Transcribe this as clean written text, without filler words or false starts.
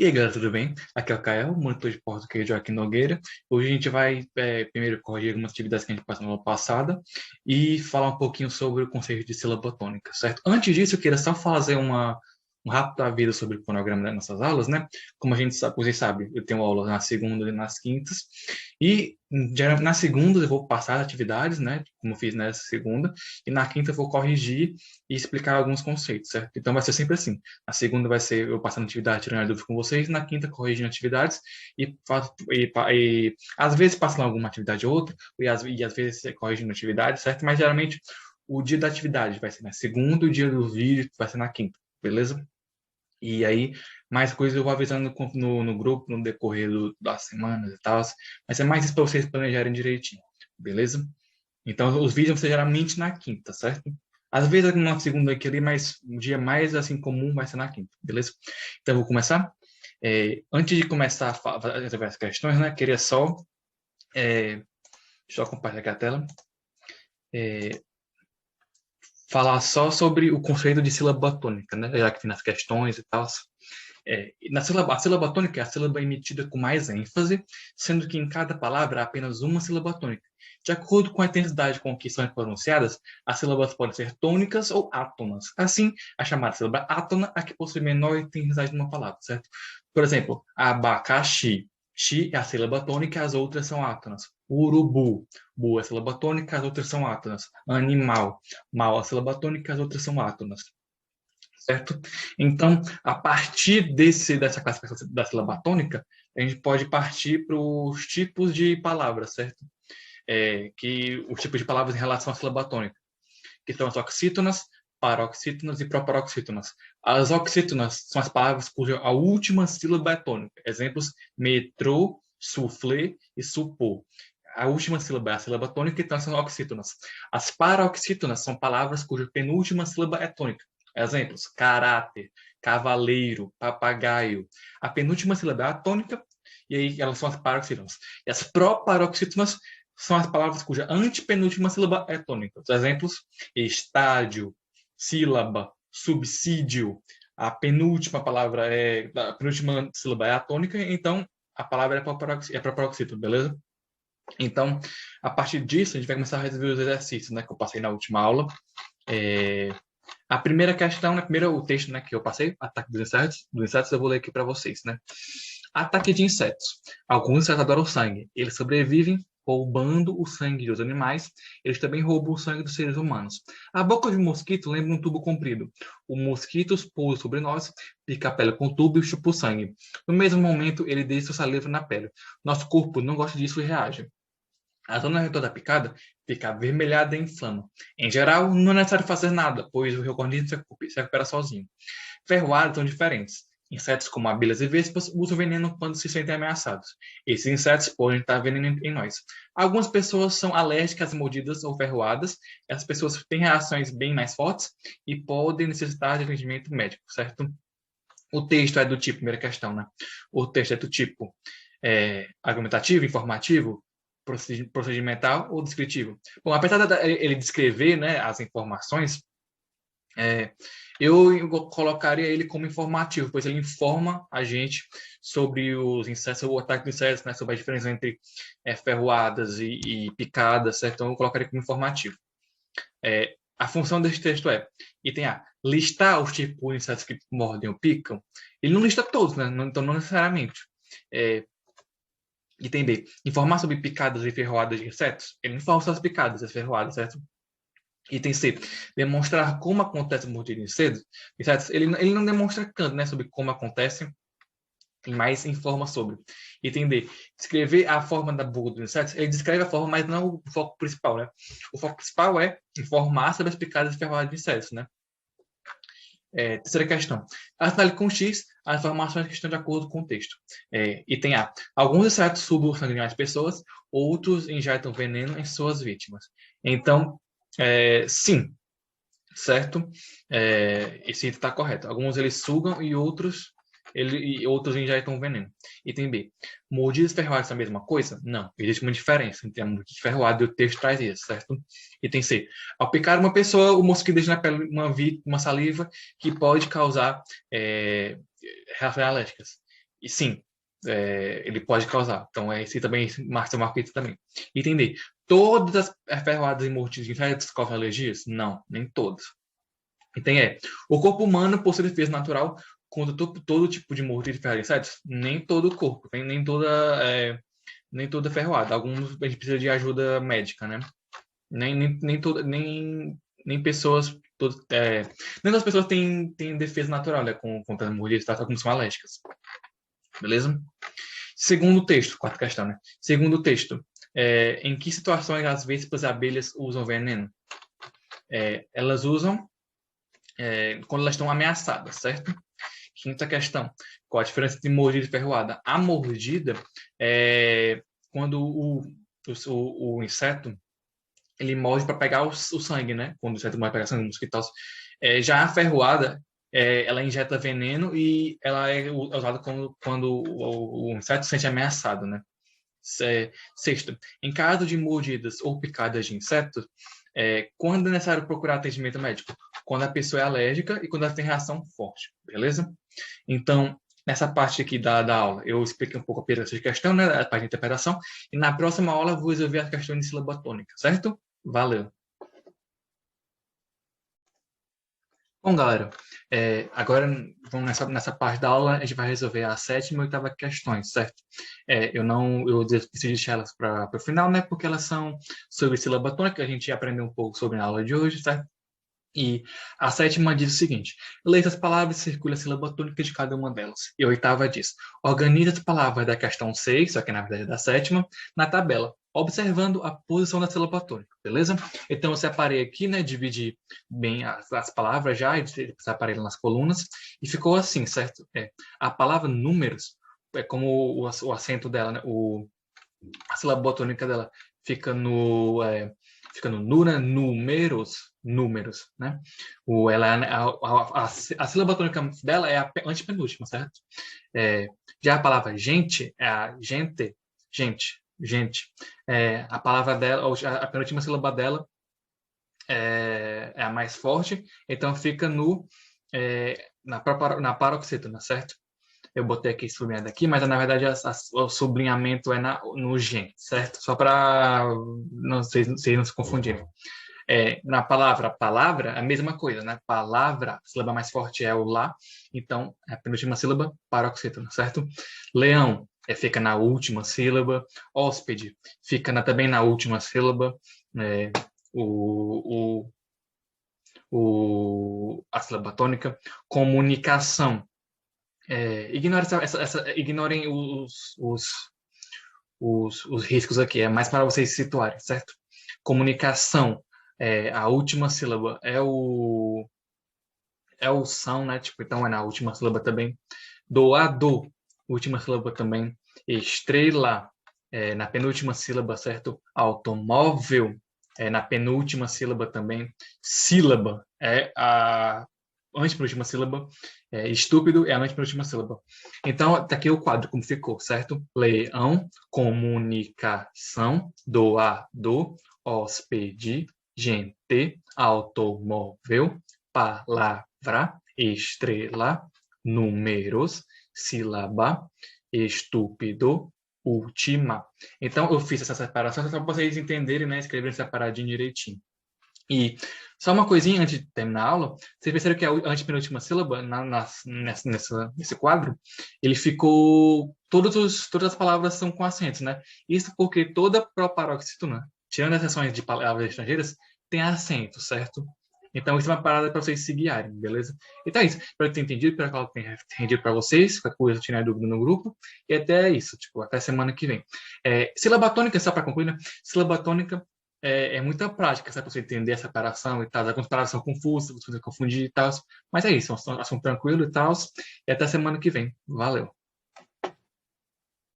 E aí, galera, tudo bem? Aqui é o Kael, monitor de português Joaquim Nogueira. Hoje a gente vai primeiro corrigir algumas atividades que a gente passou na aula passada e falar um pouquinho sobre o conceito de sílaba tônica, certo? Antes disso, eu queria só fazer um rápido aviso sobre o cronograma das nossas aulas, né? Como a gente sabe, vocês sabem, eu tenho aula nas segundas e nas quintas, e nas segundas eu vou passar as atividades, né? Como eu fiz nessa segunda, e na quinta eu vou corrigir e explicar alguns conceitos, certo? Então vai ser sempre assim. Na segunda vai ser eu passando atividade, tirando dúvida com vocês. Na quinta, corrigindo atividades. E às vezes passando alguma atividade ou outra. E às vezes corrigindo atividade, certo? Mas geralmente o dia da atividade vai ser na segunda, o dia do vídeo vai ser na quinta, beleza? E aí, mais coisas eu vou avisando no grupo, no decorrer das semanas e tal. Mas é mais isso para vocês planejarem direitinho, beleza? Então, os vídeos vão ser geralmente na quinta, certo? Às vezes na segunda aqui ali, mas o dia mais assim comum vai ser na quinta, beleza? Então, eu vou começar. Antes de começar a fazer as questões, né? Queria só... deixa eu compartilhar aqui a tela. Falar só sobre o conceito de sílaba tônica, né? Já que tem nas questões e tal. A sílaba tônica é a sílaba emitida com mais ênfase, sendo que em cada palavra há apenas uma sílaba tônica. De acordo com a intensidade com que são pronunciadas, as sílabas podem ser tônicas ou átonas. Assim, a chamada sílaba átona é a que possui menor intensidade numa palavra, certo? Por exemplo, abacaxi. Xi é a sílaba tônica e as outras são átonas. Urubu. Bu é a sílaba tônica, as outras são átonas. Animal. Mal é a sílaba tônica, as outras são átonas, certo? Então, a partir dessa classificação da sílaba tônica, a gente pode partir para os tipos de palavras, certo? Os tipos de palavras em relação à sílaba tônica, que são as oxítonas, paroxítonas e proparoxítonas. As oxítonas são as palavras cuja a última sílaba é tônica. Exemplos: metrô, soufflé e supor. A última sílaba é a sílaba tônica, então são oxítonas. As paroxítonas são palavras cuja penúltima sílaba é tônica. Exemplos: caráter, cavaleiro, papagaio. A penúltima sílaba é a tônica, e aí elas são as paroxítonas. E as proparoxítonas são as palavras cuja antepenúltima sílaba é tônica. Os exemplos: estádio, sílaba, subsídio. A penúltima a penúltima sílaba é a tônica, então a palavra é proparoxítona, beleza? Então, a partir disso, a gente vai começar a resolver os exercícios, né, que eu passei na última aula. A primeira questão, né, primeiro o texto, né, que eu passei, ataque dos insetos eu vou ler aqui para vocês, né? Ataque de insetos. Alguns insetos adoram sangue. Eles sobrevivem roubando o sangue dos animais. Eles também roubam o sangue dos seres humanos. A boca de um mosquito lembra um tubo comprido. O mosquito pousa sobre nós, pica a pele com o tubo e chupa o sangue. No mesmo momento, ele deixa sua saliva na pele. Nosso corpo não gosta disso e reage. A zona retor da picada fica avermelhada e inflama. Em geral, não é necessário fazer nada, pois o organismo se recupera sozinho. Ferroadas são diferentes. Insetos como abelhas e vespas usam veneno quando se sentem ameaçados. Esses insetos podem estar veneno em nós. Algumas pessoas são alérgicas às mordidas ou ferroadas. Essas pessoas têm reações bem mais fortes e podem necessitar de atendimento médico, certo? O texto é do tipo, primeira questão, né? O texto é do tipo argumentativo, informativo, procedimental ou descritivo. Bom, apesar de ele descrever, né, as informações, eu colocaria ele como informativo, pois ele informa a gente sobre os insetos, sobre o ataque dos insetos, né, sobre a diferença entre ferroadas e picadas, certo? Então eu colocaria como informativo. A função desse texto item A, listar os tipos de insetos que mordem ou picam. Ele não lista todos, né? Então não necessariamente. Item B, informar sobre picadas e ferroadas de insetos. Ele não fala só as picadas e as ferroadas, certo? Item C, demonstrar como acontece o mordida de insetos. Ele não demonstra tanto, né, sobre como acontece, mas informa sobre. Item D, descrever a forma da boca dos insetos. Ele descreve a forma, mas não o foco principal, né? O foco principal é informar sobre as picadas e ferroadas de insetos, né? Terceira questão. Assinale com X as informações que estão de acordo com o texto. Item A. Alguns insetos sugam o sangue de mais pessoas, outros injetam veneno em suas vítimas. Então, sim, certo? Esse item está correto. Alguns eles sugam e outros injetam veneno. Item B. Mordidas ferroadas são a mesma coisa? Não. Existe uma diferença entre a mordida ferroada e o texto traz isso, certo? Item C. Ao picar uma pessoa, o mosquito deixa na pele uma saliva que pode causar reações alérgicas. E sim, ele pode causar. Então, esse também, esse marca isso também. Entender. Todas as ferroadas e mordidas de insetos causam alergias? Não, nem todas. Então, o corpo humano possui defesa natural contra todo tipo de mordida de ferroada de insetos? Nem todo o corpo, nem toda ferroada. Alguns a gente precisa de ajuda médica, né? Nem pessoas. Nem as pessoas têm defesa natural, né? Contra mordidas, tá? Como são alérgicas. Beleza? Segundo texto, quarta questão, né? Segundo texto, em que situações as vespas e abelhas usam veneno? Elas usam quando elas estão ameaçadas, certo? Quinta questão, qual a diferença entre mordida e ferroada? A mordida é quando o inseto ele morde para pegar o sangue, né? Quando o inseto morde para pegar sangue, mosquito e tal. Já a ferroada, ela injeta veneno e ela é usada quando o inseto se sente ameaçado, né? Sexto, em caso de mordidas ou picadas de insetos, quando é necessário procurar atendimento médico? Quando a pessoa é alérgica e quando ela tem reação forte, beleza? Então, nessa parte aqui da aula, eu expliquei um pouco apenas essa questão, né, a parte de interpretação, e na próxima aula eu vou resolver a questão de sílaba tônica, certo? Valeu! Bom, galera, agora vamos nessa parte da aula, a gente vai resolver a sétima e oitava questões, certo? Eu decidi deixar elas para o final, né? Porque elas são sobre sílaba tônica, a gente aprendeu um pouco sobre na aula de hoje, certo? E a sétima diz o seguinte: leia as palavras e circule a sílaba tônica de cada uma delas. E a oitava diz: organize as palavras da questão 6, só que na verdade é da sétima, na tabela, observando a posição da sílaba tônica, beleza? Então eu separei aqui, né, dividi bem as palavras já, e separei nas colunas, e ficou assim, certo? A palavra números, é como o acento dela, né, a sílaba tônica dela fica no nu, né? Números, né? A sílaba tônica dela é a antepenúltima, certo? Já a palavra gente é a gente. A palavra dela, a penúltima sílaba dela é a mais forte, então fica na paroxítona, certo? Eu botei aqui sublinhado aqui, mas na verdade o sublinhamento é no gen, certo? Só para vocês não se confundirem. Na palavra, a mesma coisa, né? Palavra, a sílaba mais forte é o lá, então a penúltima sílaba, paroxítona, certo? Leão, fica na última sílaba. Hóspede, fica também na última sílaba. A sílaba tônica. Comunicação, ignorem os riscos aqui, é mais para vocês se situarem, certo? Comunicação, a última sílaba é o são, né? Tipo, então é na última sílaba também. Doador, última sílaba também. Estrela, na penúltima sílaba, certo? Automóvel, na penúltima sílaba também. Sílaba é a antepenúltima sílaba. Estúpido é a antepenúltima sílaba. Então, tá aqui o quadro, como ficou, certo? Leão, comunicação, doador, hóspede, gente, automóvel, palavra, estrela, números, sílaba, estúpido, última. Então, eu fiz essa separação só para vocês entenderem, né? Escreverem separadinho direitinho. E só uma coisinha antes de terminar a aula, vocês perceberam que a antepenúltima sílaba, nesse quadro, ele ficou. Todas as palavras são com acentos, né? Isso porque toda proparoxítona, tirando as exceções de palavras estrangeiras, tem acento, certo? Então, isso é uma parada para vocês se guiarem, beleza? Então é isso. Espero ter entendido, espero que ela tenha rendido para vocês. Qualquer coisa, tirar dúvida no grupo. E até isso, tipo, até semana que vem. Sílaba tônica, só para concluir, né? Sílaba tônica muita prática, sabe? Para você entender a separação e tal. Algumas palavras são confusas, você confundir e tal. Mas é isso, é um assunto tranquilo e tal. E até semana que vem. Valeu!